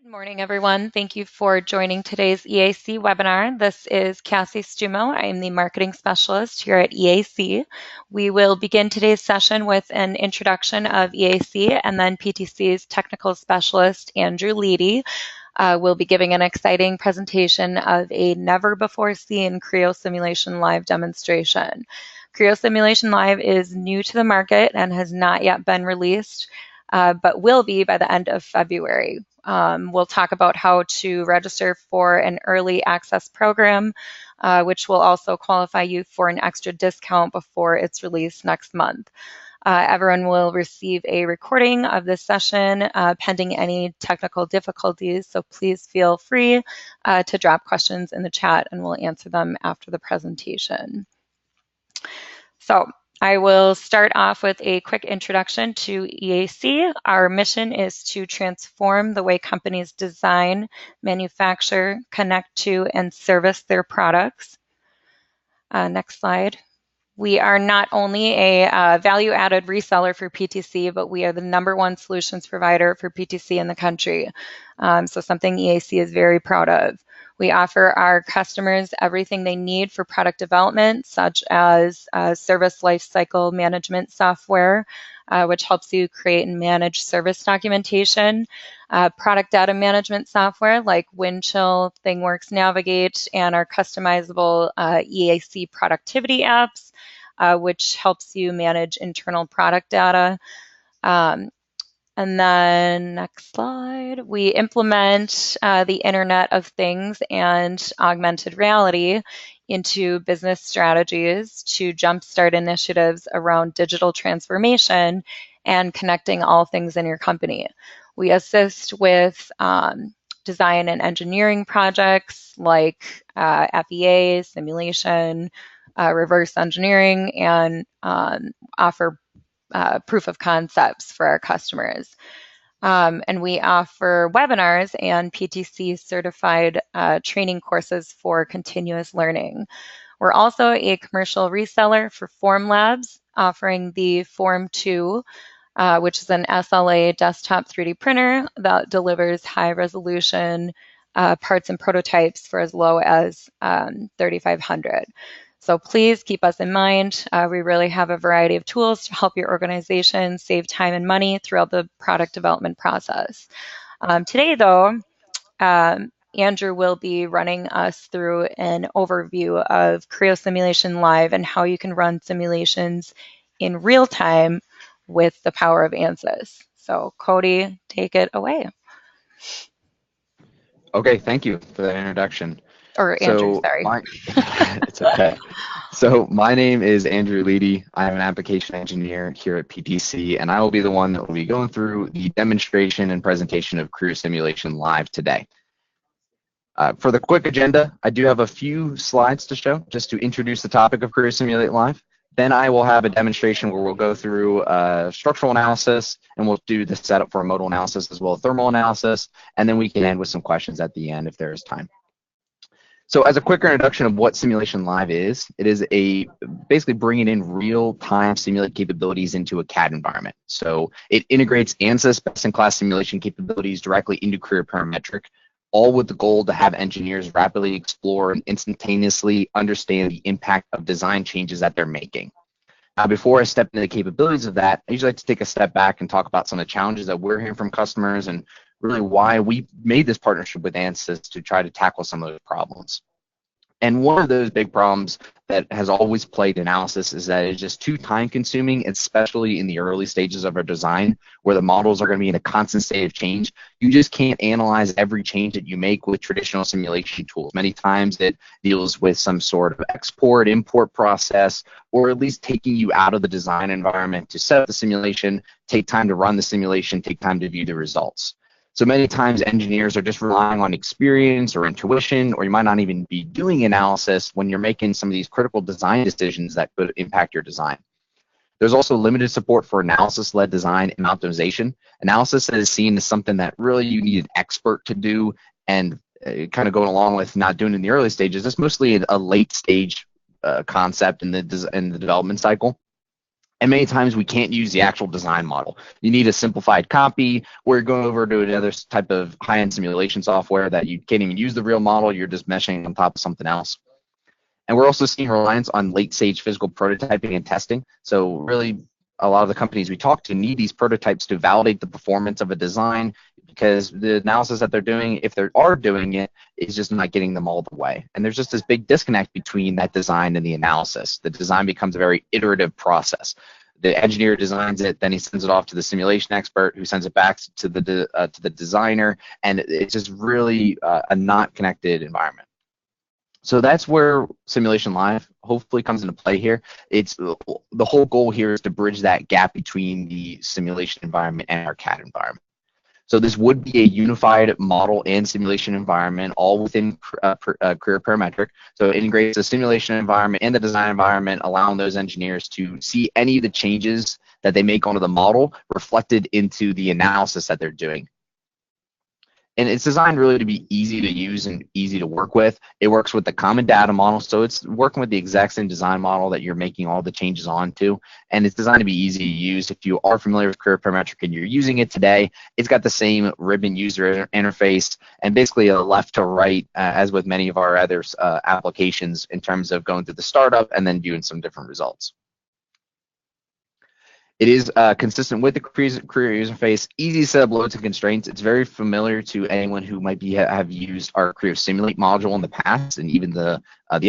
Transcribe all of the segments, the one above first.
Good morning, everyone. Thank you for joining today's EAC webinar. This is Cassie Stumo. I am the marketing specialist here at EAC. We will begin today's session with an introduction of EAC, and then PTC's technical specialist, Andrew Leedy, will be giving an exciting presentation of a never-before-seen Creo Simulation Live demonstration. Creo Simulation Live is new to the market and has not yet been released, but will be by the end of February. We'll talk about how to register for an early access program, which will also qualify you for an extra discount before it's released next month. Everyone will receive a recording of this session pending any technical difficulties, so please feel free to drop questions in the chat and we'll answer them after the presentation. So I will start off with a quick introduction to EAC. Our mission is to transform the way companies design, manufacture, connect to, and service their products. Next slide. We are not only a value-added reseller for PTC, but we are the #1 solutions provider for PTC in the country. So something EAC is very proud of. We offer our customers everything they need for product development, such as service lifecycle management software, which helps you create and manage service documentation, product data management software like Windchill, ThingWorx Navigate, and our customizable EAC productivity apps, which helps you manage internal product data. And then next slide, we implement the Internet of Things and augmented reality into business strategies to jumpstart initiatives around digital transformation and connecting all things in your company. We assist with design and engineering projects like FEA, simulation, reverse engineering, and offer proof of concepts for our customers. And we offer webinars and PTC certified training courses for continuous learning. We're also a commercial reseller for Formlabs, offering the Form 2, which is an SLA desktop 3D printer that delivers high resolution parts and prototypes for as low as 3,500. So please keep us in mind. We really have a variety of tools to help your organization save time and money throughout the product development process. Today, though, Andrew will be running us through an overview of Creo Simulation Live and how you can run simulations in real time with the power of ANSYS. So Cody, take it away. Okay, thank you for that introduction. Or Andrew, sorry. It's okay. So my name is Andrew Leedy. I'm an application engineer here at PTC, and I will be the one that will be going through the demonstration and presentation of Creo Simulation Live today. For the quick agenda, I do have a few slides to show just to introduce the topic of Creo Simulate Live. Then I will have a demonstration where we'll go through structural analysis, and we'll do the setup for a modal analysis as well as thermal analysis, and then we can end with some questions at the end if there is time. So as a quick introduction of what Simulation Live is, it is basically bringing in real-time simulate capabilities into a CAD environment. So it integrates ANSYS best-in-class simulation capabilities directly into Creo Parametric, all with the goal to have engineers rapidly explore and instantaneously understand the impact of design changes that they're making. Now, before I step into the capabilities of that, I usually like to take a step back and talk about some of the challenges that we're hearing from customers and really why we made this partnership with ANSYS to try to tackle some of those problems. And one of those big problems that has always plagued analysis is that it's just too time-consuming, especially in the early stages of our design, where the models are going to be in a constant state of change. You just can't analyze every change that you make with traditional simulation tools. Many times it deals with some sort of export, import process, or at least taking you out of the design environment to set up the simulation, take time to run the simulation, take time to view the results. So many times engineers are just relying on experience or intuition, or you might not even be doing analysis when you're making some of these critical design decisions that could impact your design. There's also limited support for analysis-led design and optimization. Analysis is seen as something that really you need an expert to do, and kind of going along with not doing it in the early stages. It's mostly a late stage concept in the development cycle. And many times we can't use the actual design model. You need a simplified copy, or you're going over to another type of high-end simulation software that you can't even use the real model, you're just meshing on top of something else. And we're also seeing reliance on late-stage physical prototyping and testing. So really, a lot of the companies we talk to need these prototypes to validate the performance of a design, because the analysis that they're doing, if they are doing it, is just not getting them all the way. And there's just this big disconnect between that design and the analysis. The design becomes a very iterative process. The engineer designs it, then he sends it off to the simulation expert, who sends it back to the designer, and it's just really a not connected environment. So that's where Simulation Live hopefully comes into play here. It's the whole goal here is to bridge that gap between the simulation environment and our CAD environment. So this would be a unified model and simulation environment, all within Creo Parametric. So it integrates the simulation environment and the design environment, allowing those engineers to see any of the changes that they make onto the model reflected into the analysis that they're doing. And it's designed really to be easy to use and easy to work with. It works with the common data model, so it's working with the exact same design model that you're making all the changes onto, and it's designed to be easy to use. If you are familiar with Creo Parametric and you're using it today, it's got the same ribbon user interface and basically a left to right, as with many of our other applications, in terms of going through the startup and then viewing some different results. It is consistent with the Creo user interface, easy to set up loads and constraints. It's very familiar to anyone who might have used our Creo Simulate module in the past, and even the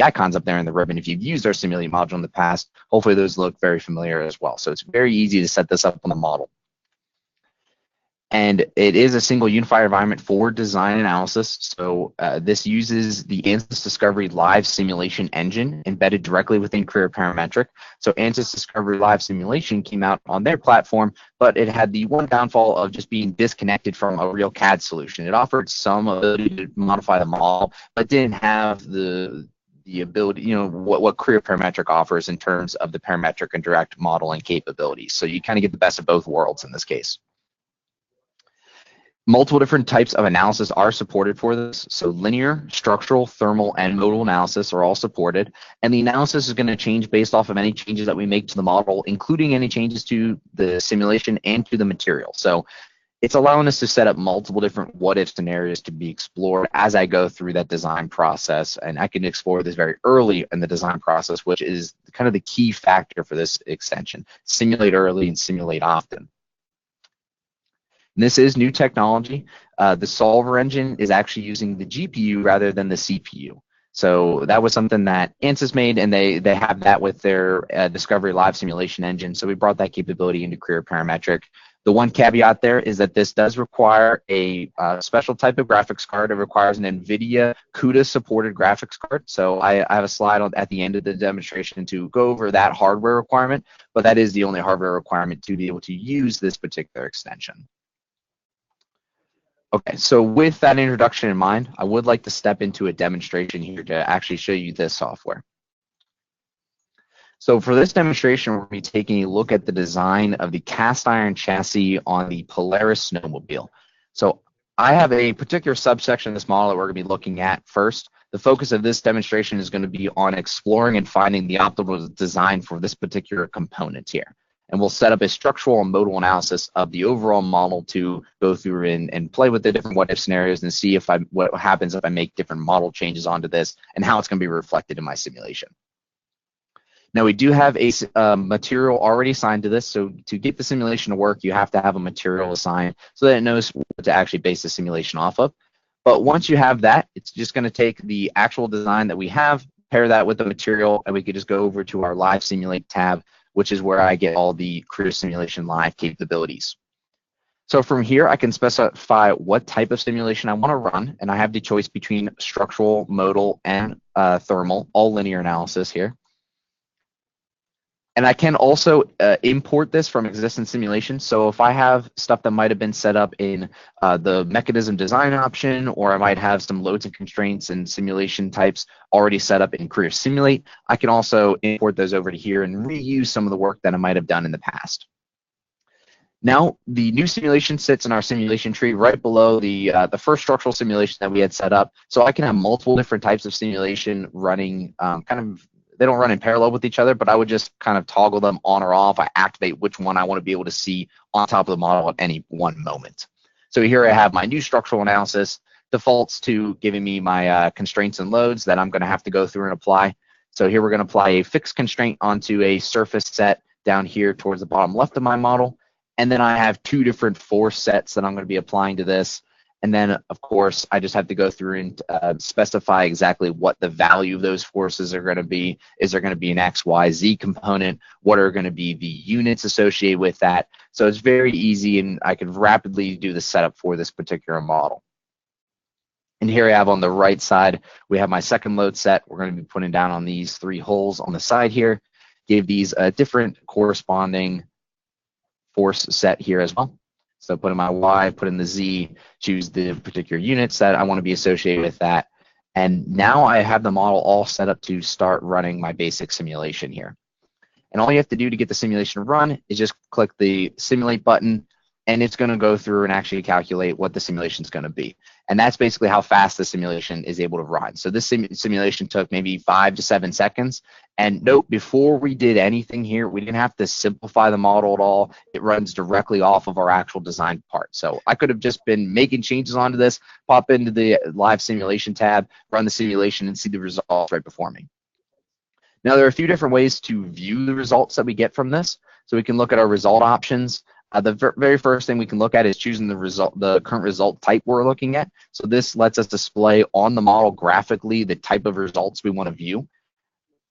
icons up there in the ribbon. If you've used our Simulate module in the past, hopefully those look very familiar as well. So it's very easy to set this up on the model. And it is a single unified environment for design analysis. So this uses the ANSYS Discovery Live Simulation engine embedded directly within Creo Parametric. So ANSYS Discovery Live Simulation came out on their platform, but it had the one downfall of just being disconnected from a real CAD solution. It offered some ability to modify the model, but didn't have the ability, what Creo Parametric offers in terms of the parametric and direct modeling capabilities. So you kind of get the best of both worlds in this case. Multiple different types of analysis are supported for this. So linear, structural, thermal, and modal analysis are all supported. And the analysis is going to change based off of any changes that we make to the model, including any changes to the simulation and to the material. So it's allowing us to set up multiple different what-if scenarios to be explored as I go through that design process. And I can explore this very early in the design process, which is kind of the key factor for this extension. Simulate early and simulate often. And this is new technology. The solver engine is actually using the GPU rather than the CPU. So that was something that ANSYS made, and they have that with their Discovery Live Simulation engine. So we brought that capability into Creo Parametric. The one caveat there is that this does require a special type of graphics card. It requires an NVIDIA CUDA supported graphics card. So I have a slide at the end of the demonstration to go over that hardware requirement, but that is the only hardware requirement to be able to use this particular extension. Okay, so with that introduction in mind, I would like to step into a demonstration here to actually show you this software. So for this demonstration, we're going to be taking a look at the design of the cast iron chassis on the Polaris snowmobile. So I have a particular subsection of this model that we're going to be looking at first. The focus of this demonstration is going to be on exploring and finding the optimal design for this particular component here. And we'll set up a structural and modal analysis of the overall model to go through and play with the different what-if scenarios and see what happens if I make different model changes onto this and how it's going to be reflected in my simulation. Now, we do have a material already assigned to this. So to get the simulation to work, you have to have a material assigned so that it knows what to actually base the simulation off of. But once you have that, it's just going to take the actual design that we have, pair that with the material, and we could just go over to our Live Simulate tab, which is where I get all the Creo Simulation Live capabilities. So from here, I can specify what type of simulation I want to run, and I have the choice between structural, modal, and thermal, all linear analysis here. And I can also import this from existing simulations. So if I have stuff that might have been set up in the mechanism design option, or I might have some loads and constraints and simulation types already set up in Creo Simulate, I can also import those over to here and reuse some of the work that I might have done in the past. Now, the new simulation sits in our simulation tree right below the first structural simulation that we had set up. So I can have multiple different types of simulation running kind of don't run in parallel with each other, but I would just kind of toggle them on or off. I activate which one I want to be able to see on top of the model at any one moment. So here I have my new structural analysis, defaults to giving me my constraints and loads that I'm going to have to go through and apply. So here we're going to apply a fixed constraint onto a surface set down here towards the bottom left of my model. And then I have two different force sets that I'm going to be applying to this. And then, of course, I just have to go through and specify exactly what the value of those forces are going to be. Is there going to be an X, Y, Z component? What are going to be the units associated with that? So it's very easy, and I can rapidly do the setup for this particular model. And here I have on the right side, we have my second load set. We're going to be putting down on these three holes on the side here. Give these a different corresponding force set here as well. So put in my Y, put in the Z, choose the particular units that I want to be associated with that. And now I have the model all set up to start running my basic simulation here. And all you have to do to get the simulation to run is just click the simulate button, and it's going to go through and actually calculate what the simulation is going to be. And that's basically how fast the simulation is able to run. So this simulation took maybe 5 to 7 seconds. And note, before we did anything here, we didn't have to simplify the model at all. It runs directly off of our actual design part. So I could have just been making changes onto this, pop into the live simulation tab, run the simulation, and see the results right before me. Now, there are a few different ways to view the results that we get from this. So we can look at our result options. The very first thing we can look at is choosing the current result type we're looking at. So this lets us display on the model graphically the type of results we want to view.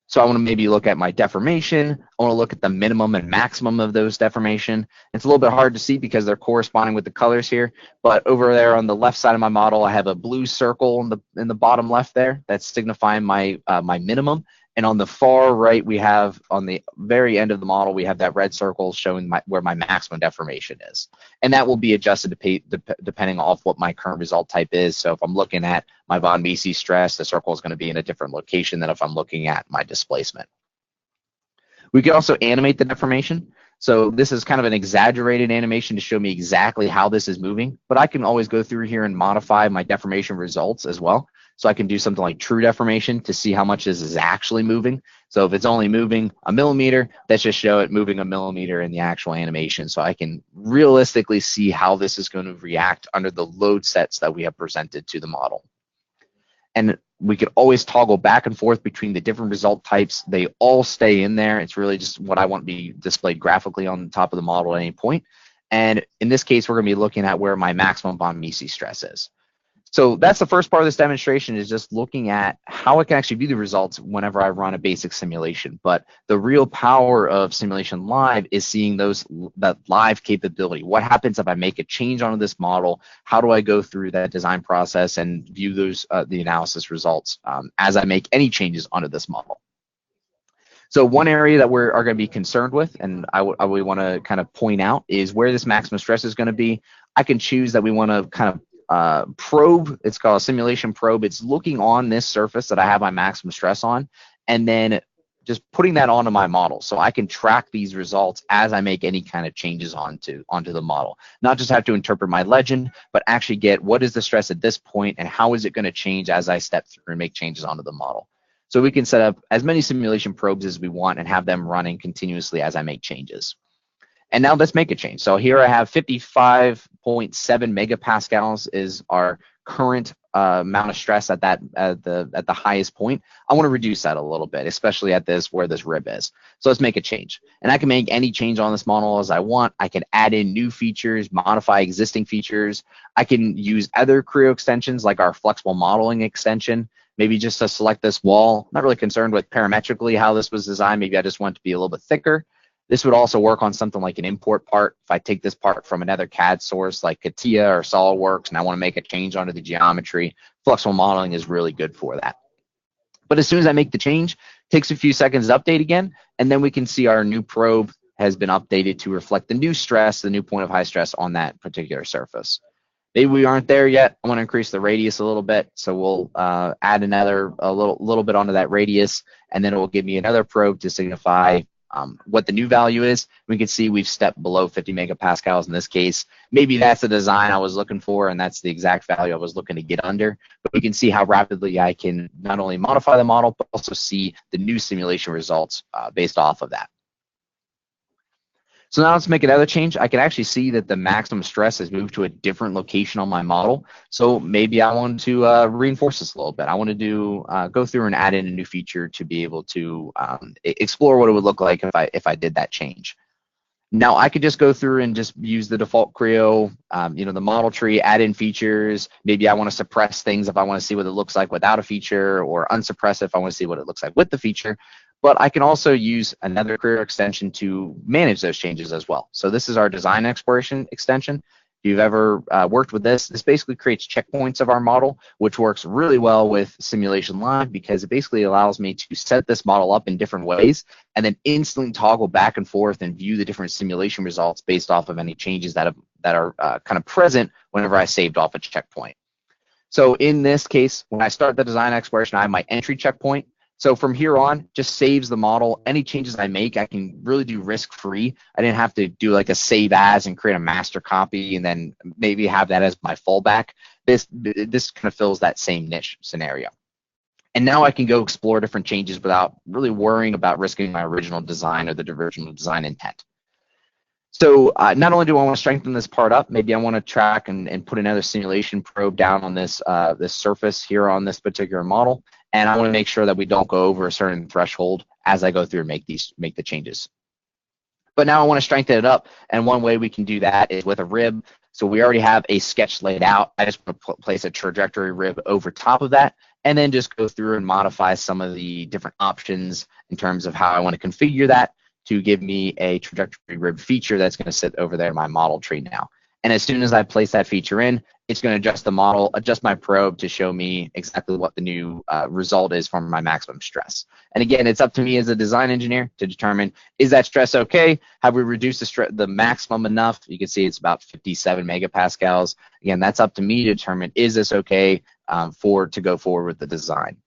So I want to maybe look at my deformation. I want to look at the minimum and maximum of those deformation. It's a little bit hard to see because they're corresponding with the colors here. But over there on the left side of my model, I have a blue circle in the bottom left there that's signifying my my minimum. And on the far right, we have on the very end of the model, we have that red circle showing where my maximum deformation is. And that will be adjusted depending on what my current result type is. So if I'm looking at my von Mises stress, the circle is going to be in a different location than if I'm looking at my displacement. We can also animate the deformation. So this is kind of an exaggerated animation to show me exactly how this is moving. But I can always go through here and modify my deformation results as well. So I can do something like true deformation to see how much this is actually moving. So if it's only moving a millimeter, let's just show it moving a millimeter in the actual animation. So I can realistically see how this is going to react under the load sets that we have presented to the model. And we could always toggle back and forth between the different result types. They all stay in there. It's really just what I want to be displayed graphically on the top of the model at any point. And in this case, we're going to be looking at where my maximum von Mises stress is. So that's the first part of this demonstration, is just looking at how I can actually view the results whenever I run a basic simulation. But the real power of Simulation Live is seeing that live capability. What happens if I make a change onto this model? How do I go through that design process and view those the analysis results as I make any changes onto this model? So one area that we are going to be concerned with, and I would want to kind of point out, is where this maximum stress is going to be. I can choose that we want to kind of probe. It's called a simulation probe. It's looking on this surface that I have my maximum stress on, and then just putting that onto my model, so I can track these results as I make any kind of changes onto the model. Not just have to interpret my legend, but actually get what is the stress at this point and how is it going to change as I step through and make changes onto the model. So we can set up as many simulation probes as we want and have them running continuously as I make changes. And now let's make a change. So here I have 55.7 megapascals is our current amount of stress at the highest point. I want to reduce that a little bit, especially at where this rib is. So let's make a change. And I can make any change on this model as I want. I can add in new features, modify existing features. I can use other Creo extensions like our flexible modeling extension, maybe just to select this wall. I'm not really concerned with parametrically how this was designed. Maybe I just want it to be a little bit thicker. This would also work on something like an import part. If I take this part from another CAD source like CATIA or SolidWorks and I want to make a change onto the geometry, flexible modeling is really good for that. But as soon as I make the change, it takes a few seconds to update again, and then we can see our new probe has been updated to reflect the new stress, the new point of high stress on that particular surface. Maybe we aren't there yet. I want to increase the radius a little bit, so we'll add a little bit onto that radius, and then it will give me another probe to signify what the new value is. We can see we've stepped below 50 megapascals in this case. Maybe that's the design I was looking for, and that's the exact value I was looking to get under. But you can see how rapidly I can not only modify the model, but also see the new simulation results based off of that. So now let's make another change. I can actually see that the maximum stress has moved to a different location on my model. So maybe I want to reinforce this a little bit. I want to go through and add in a new feature to be able to explore what it would look like if I did that change. Now I could just go through and just use the default Creo, the model tree, add in features. Maybe I want to suppress things if I want to see what it looks like without a feature, or unsuppress if I want to see what it looks like with the feature. But I can also use another Creo extension to manage those changes as well. So this is our design exploration extension. If you've ever worked with this basically creates checkpoints of our model, which works really well with Simulation Live because it basically allows me to set this model up in different ways and then instantly toggle back and forth and view the different simulation results based off of any changes that are kind of present whenever I saved off a checkpoint. So in this case, when I start the design exploration, I have my entry checkpoint. So from here on, just saves the model. Any changes I make, I can really do risk-free. I didn't have to do like a save as and create a master copy and then maybe have that as my fallback. This kind of fills that same niche scenario. And now I can go explore different changes without really worrying about risking my original design or the original design intent. So not only do I want to strengthen this part up, maybe I want to track and put another simulation probe down on this surface here on this particular model. And I want to make sure that we don't go over a certain threshold as I go through and make the changes. But now I want to strengthen it up, and one way we can do that is with a rib. So we already have a sketch laid out. I just want to place a trajectory rib over top of that, and then just go through and modify some of the different options in terms of how I want to configure that to give me a trajectory rib feature that's going to sit over there in my model tree now. And as soon as I place that feature in, it's going to adjust the model, adjust my probe to show me exactly what the new result is from my maximum stress. And again, it's up to me as a design engineer to determine, is that stress okay? Have we reduced the maximum enough? You can see it's about 57 megapascals. Again, that's up to me to determine, is this okay to go forward with the design?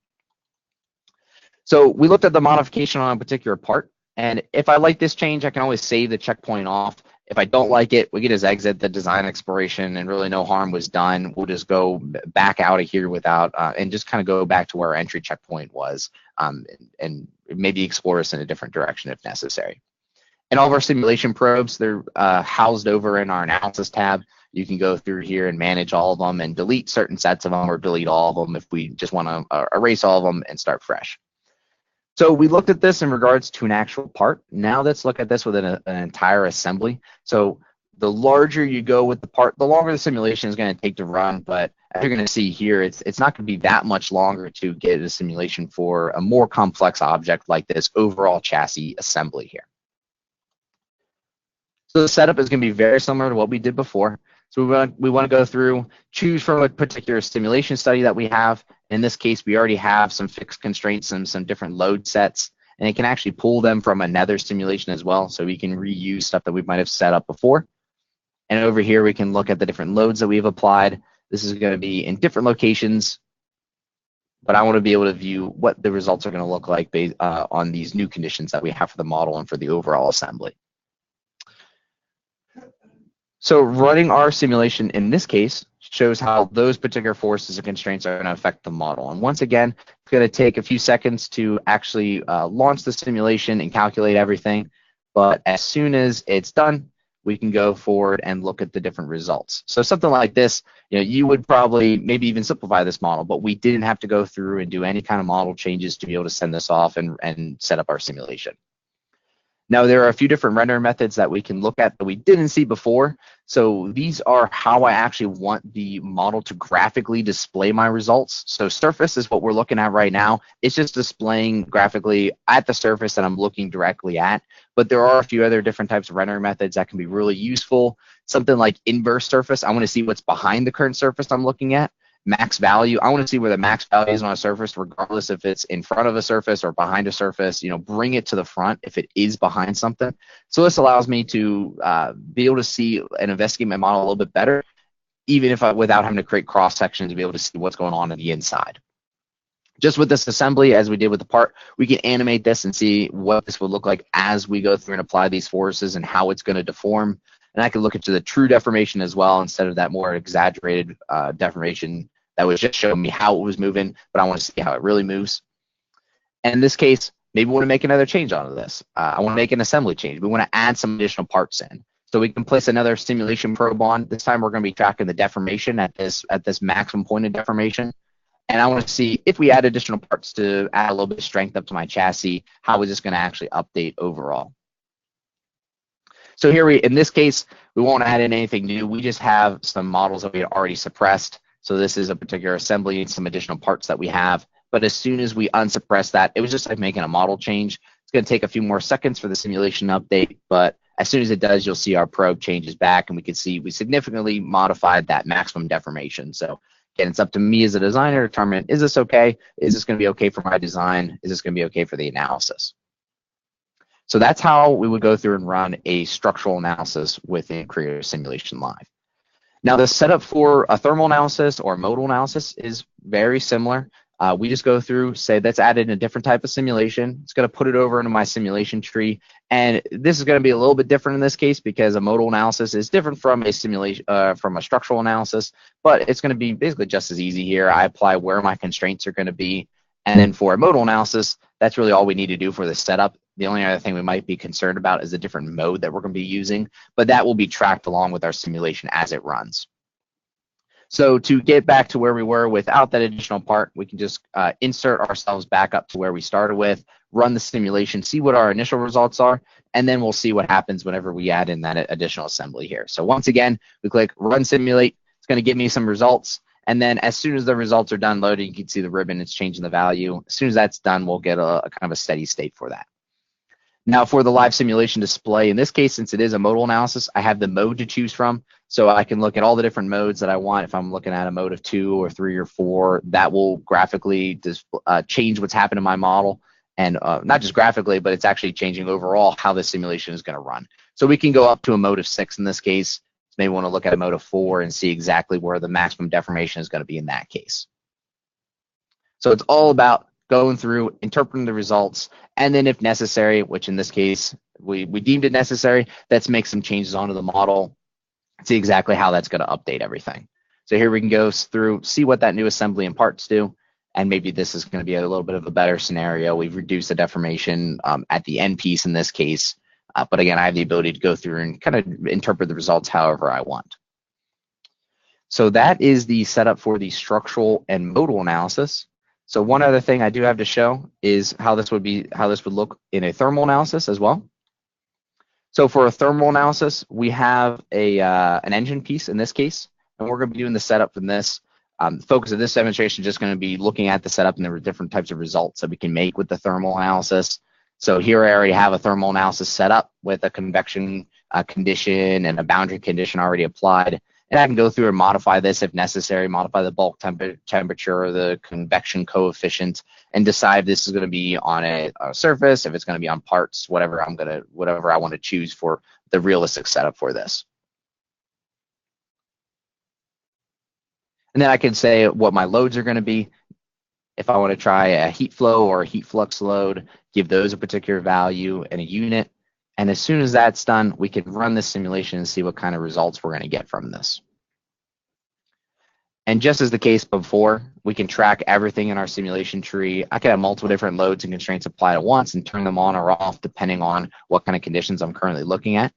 So we looked at the modification on a particular part. And if I like this change, I can always save the checkpoint off. If I don't like it, we can just exit the design exploration and really no harm was done. We'll just go back out of here without, and just kind of go back to where our entry checkpoint was and maybe explore us in a different direction if necessary. And all of our simulation probes, they're housed over in our analysis tab. You can go through here and manage all of them and delete certain sets of them or delete all of them if we just want to erase all of them and start fresh. So we looked at this in regards to an actual part. Now let's look at this with an entire assembly. So the larger you go with the part, the longer the simulation is going to take to run. But as you're going to see here, it's not going to be that much longer to get a simulation for a more complex object like this overall chassis assembly here. So the setup is going to be very similar to what we did before. So we want to go through, choose from a particular simulation study that we have. In this case, we already have some fixed constraints and some different load sets, and it can actually pull them from another simulation as well. So we can reuse stuff that we might have set up before. And over here, we can look at the different loads that we've applied. This is going to be in different locations, but I want to be able to view what the results are going to look like based on these new conditions that we have for the model and for the overall assembly. So running our simulation in this case shows how those particular forces and constraints are going to affect the model. And once again, it's going to take a few seconds to actually launch the simulation and calculate everything. But as soon as it's done, we can go forward and look at the different results. So something like this, you would probably maybe even simplify this model, but we didn't have to go through and do any kind of model changes to be able to send this off and set up our simulation. Now, there are a few different render methods that we can look at that we didn't see before. So these are how I actually want the model to graphically display my results. So surface is what we're looking at right now. It's just displaying graphically at the surface that I'm looking directly at. But there are a few other different types of rendering methods that can be really useful. Something like inverse surface. I want to see what's behind the current surface I'm looking at. Max value, I want to see where the max value is on a surface, regardless if it's in front of a surface or behind a surface. Bring it to the front if it is behind something. So this allows me to be able to see and investigate my model a little bit better, even if without having to create cross sections to be able to see what's going on the inside. Just with this assembly, as we did with the part, we can animate this and see what this would look like as we go through and apply these forces and how it's going to deform. And I can look into the true deformation as well instead of that more exaggerated deformation that was just showing me how it was moving, but I want to see how it really moves. And in this case, maybe we want to make another change onto this. I want to make an assembly change. We want to add some additional parts in. So we can place another simulation probe on. This time we're going to be tracking the deformation at this maximum point of deformation. And I want to see if we add additional parts to add a little bit of strength up to my chassis, how is this going to actually update overall? So here in this case, we won't add in anything new. We just have some models that we had already suppressed. So this is a particular assembly and some additional parts that we have. But as soon as we unsuppress that, it was just like making a model change. It's going to take a few more seconds for the simulation update, but as soon as it does, you'll see our probe changes back, and we can see we significantly modified that maximum deformation. So again, it's up to me as a designer to determine, is this okay? Is this going to be okay for my design? Is this going to be okay for the analysis? So that's how we would go through and run a structural analysis within Creo Simulation Live. Now, the setup for a thermal analysis or modal analysis is very similar. We just go through, say, let's add in a different type of simulation. It's going to put it over into my simulation tree. And this is going to be a little bit different in this case because a modal analysis is different from a simulation, from a structural analysis, but it's going to be basically just as easy here. I apply where my constraints are going to be. And then for a modal analysis, that's really all we need to do for the setup. The only other thing we might be concerned about is the different mode that we're going to be using, but that will be tracked along with our simulation as it runs. So to get back to where we were without that additional part, we can just insert ourselves back up to where we started with, run the simulation, see what our initial results are, and then we'll see what happens whenever we add in that additional assembly here. So once again, we click Run Simulate. It's going to give me some results. And then as soon as the results are done loading, you can see the ribbon, it's changing the value. As soon as that's done, we'll get a kind of a steady state for that. Now for the live simulation display, in this case, since it is a modal analysis, I have the mode to choose from. So I can look at all the different modes that I want. If I'm looking at a mode of 2 or 3 or 4, that will graphically change what's happened in my model. And not just graphically, but it's actually changing overall how the simulation is going to run. So we can go up to a mode of 6 in this case. Maybe want to look at a mode of 4 and see exactly where the maximum deformation is going to be in that case. So it's all about going through, interpreting the results, and then if necessary, which in this case, we deemed it necessary, let's make some changes onto the model, see exactly how that's going to update everything. So here we can go through, see what that new assembly and parts do, and maybe this is going to be a little bit of a better scenario. We've reduced the deformation at the end piece in this case, but again, I have the ability to go through and kind of interpret the results however I want. So that is the setup for the structural and modal analysis. So one other thing I do have to show is how this would look in a thermal analysis as well. So for a thermal analysis, we have an engine piece in this case, and we're going to be doing the setup from this. The focus of this demonstration is just going to be looking at the setup and the different types of results that we can make with the thermal analysis. So here I already have a thermal analysis set up with a convection condition and a boundary condition already applied. And I can go through and modify this if necessary, modify the bulk temperature or the convection coefficient, and decide if this is going to be on a surface, if it's going to be on parts, whatever I want to choose for the realistic setup for this. And then I can say what my loads are going to be. If I want to try a heat flow or a heat flux load, give those a particular value and a unit. And as soon as that's done, we can run this simulation and see what kind of results we're going to get from this. And just as the case before, we can track everything in our simulation tree. I can have multiple different loads and constraints applied at once and turn them on or off depending on what kind of conditions I'm currently looking at.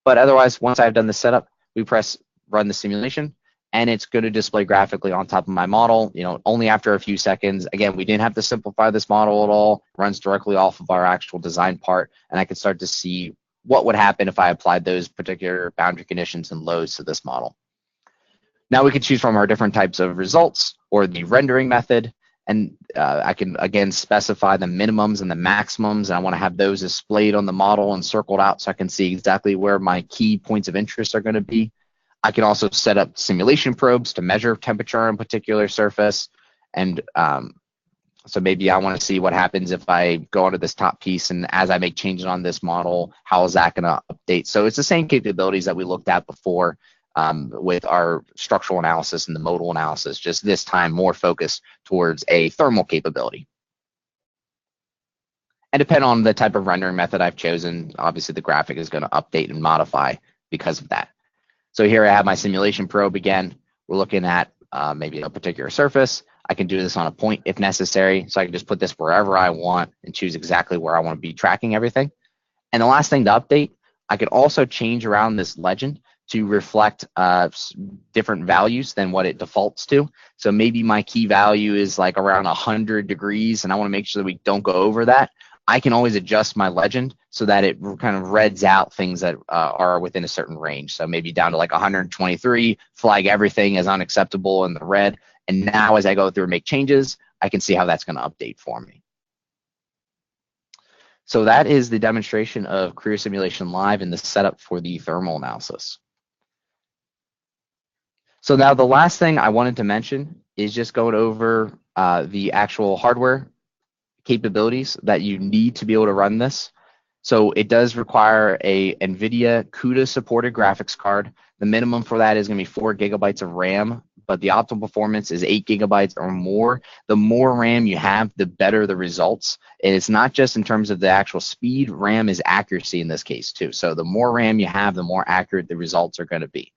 But otherwise, once I've done the setup, we press run the simulation, and it's going to display graphically on top of my model, only after a few seconds. Again, we didn't have to simplify this model at all. It runs directly off of our actual design part, and I can start to see what would happen if I applied those particular boundary conditions and loads to this model. Now we can choose from our different types of results or the rendering method, and I can, again, specify the minimums and the maximums, and I want to have those displayed on the model and circled out so I can see exactly where my key points of interest are going to be. I can also set up simulation probes to measure temperature on a particular surface. And so maybe I want to see what happens if I go onto this top piece, and as I make changes on this model, how is that going to update? So it's the same capabilities that we looked at before. with our structural analysis and the modal analysis, just this time more focused towards a thermal capability. And depending on the type of rendering method I've chosen, obviously the graphic is going to update and modify because of that. So here I have my simulation probe again. We're looking at maybe a particular surface. I can do this on a point if necessary. So I can just put this wherever I want and choose exactly where I want to be tracking everything. And the last thing to update, I could also change around this legend to reflect different values than what it defaults to. So maybe my key value is like around 100 degrees and I want to make sure that we don't go over that. I can always adjust my legend so that it kind of reds out things that are within a certain range. So maybe down to like 123, flag everything as unacceptable in the red. And now as I go through and make changes, I can see how that's going to update for me. So that is the demonstration of Creo Simulation Live and the setup for the thermal analysis. So now the last thing I wanted to mention is just going over the actual hardware capabilities that you need to be able to run this. So it does require a NVIDIA CUDA supported graphics card. The minimum for that is going to be 4 gigabytes of RAM, but the optimal performance is 8 gigabytes or more. The more RAM you have, the better the results. And it's not just in terms of the actual speed, RAM is accuracy in this case too. So the more RAM you have, the more accurate the results are going to be.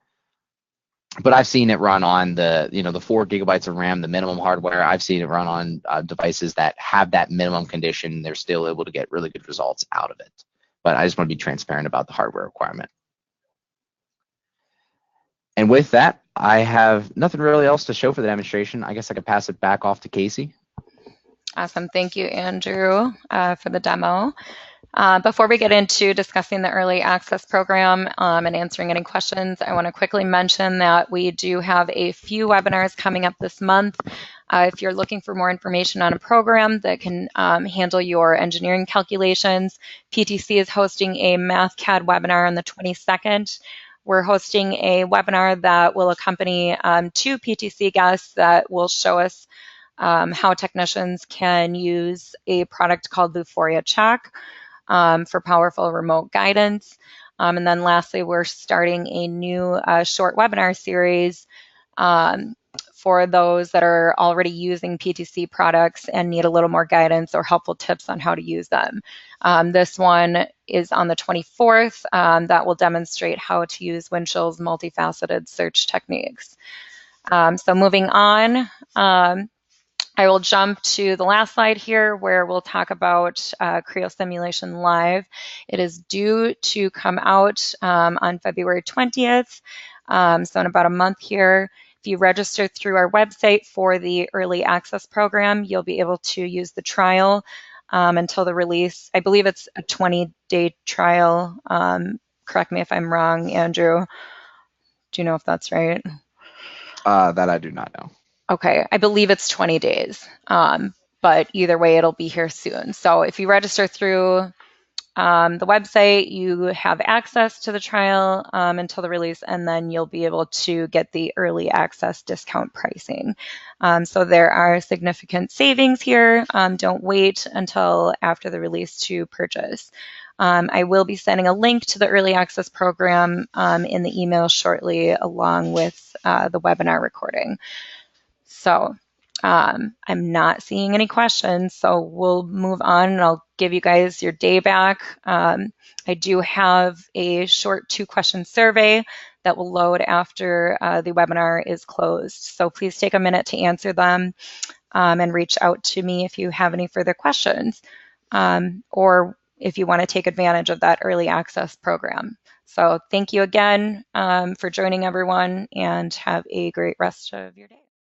But I've seen it run on the 4 gigabytes of RAM, the minimum hardware. I've seen it run on devices that have that minimum condition. They're still able to get really good results out of it. But I just want to be transparent about the hardware requirement. And with that, I have nothing really else to show for the demonstration. I guess I could pass it back off to Casey. Awesome. Thank you, Andrew, for the demo. Before we get into discussing the early access program and answering any questions, I want to quickly mention that we do have a few webinars coming up this month. If you're looking for more information on a program that can handle your engineering calculations, PTC is hosting a MathCAD webinar on the 22nd. We're hosting a webinar that will accompany 2 PTC guests that will show us how technicians can use a product called Vuforia Check for powerful remote guidance. And then lastly, we're starting a new short webinar series for those that are already using PTC products and need a little more guidance or helpful tips on how to use them. This one is on the 24th that will demonstrate how to use Windchill's multifaceted search techniques. So moving on, I will jump to the last slide here where we'll talk about Creo Simulation Live. It is due to come out on February 20th, so in about a month here. If you register through our website for the early access program, you'll be able to use the trial until the release. I believe it's a 20-day trial. Correct me if I'm wrong, Andrew. Do you know if that's right? That I do not know. Okay, I believe it's 20 days, but either way, it'll be here soon. So if you register through the website, you have access to the trial until the release, and then you'll be able to get the early access discount pricing. So there are significant savings here. Don't wait until after the release to purchase. I will be sending a link to the early access program in the email shortly, along with the webinar recording. So I'm not seeing any questions, so we'll move on and I'll give you guys your day back. I do have a short 2-question survey that will load after the webinar is closed. So please take a minute to answer them and reach out to me if you have any further questions or if you want to take advantage of that early access program. So thank you again for joining everyone and have a great rest of your day.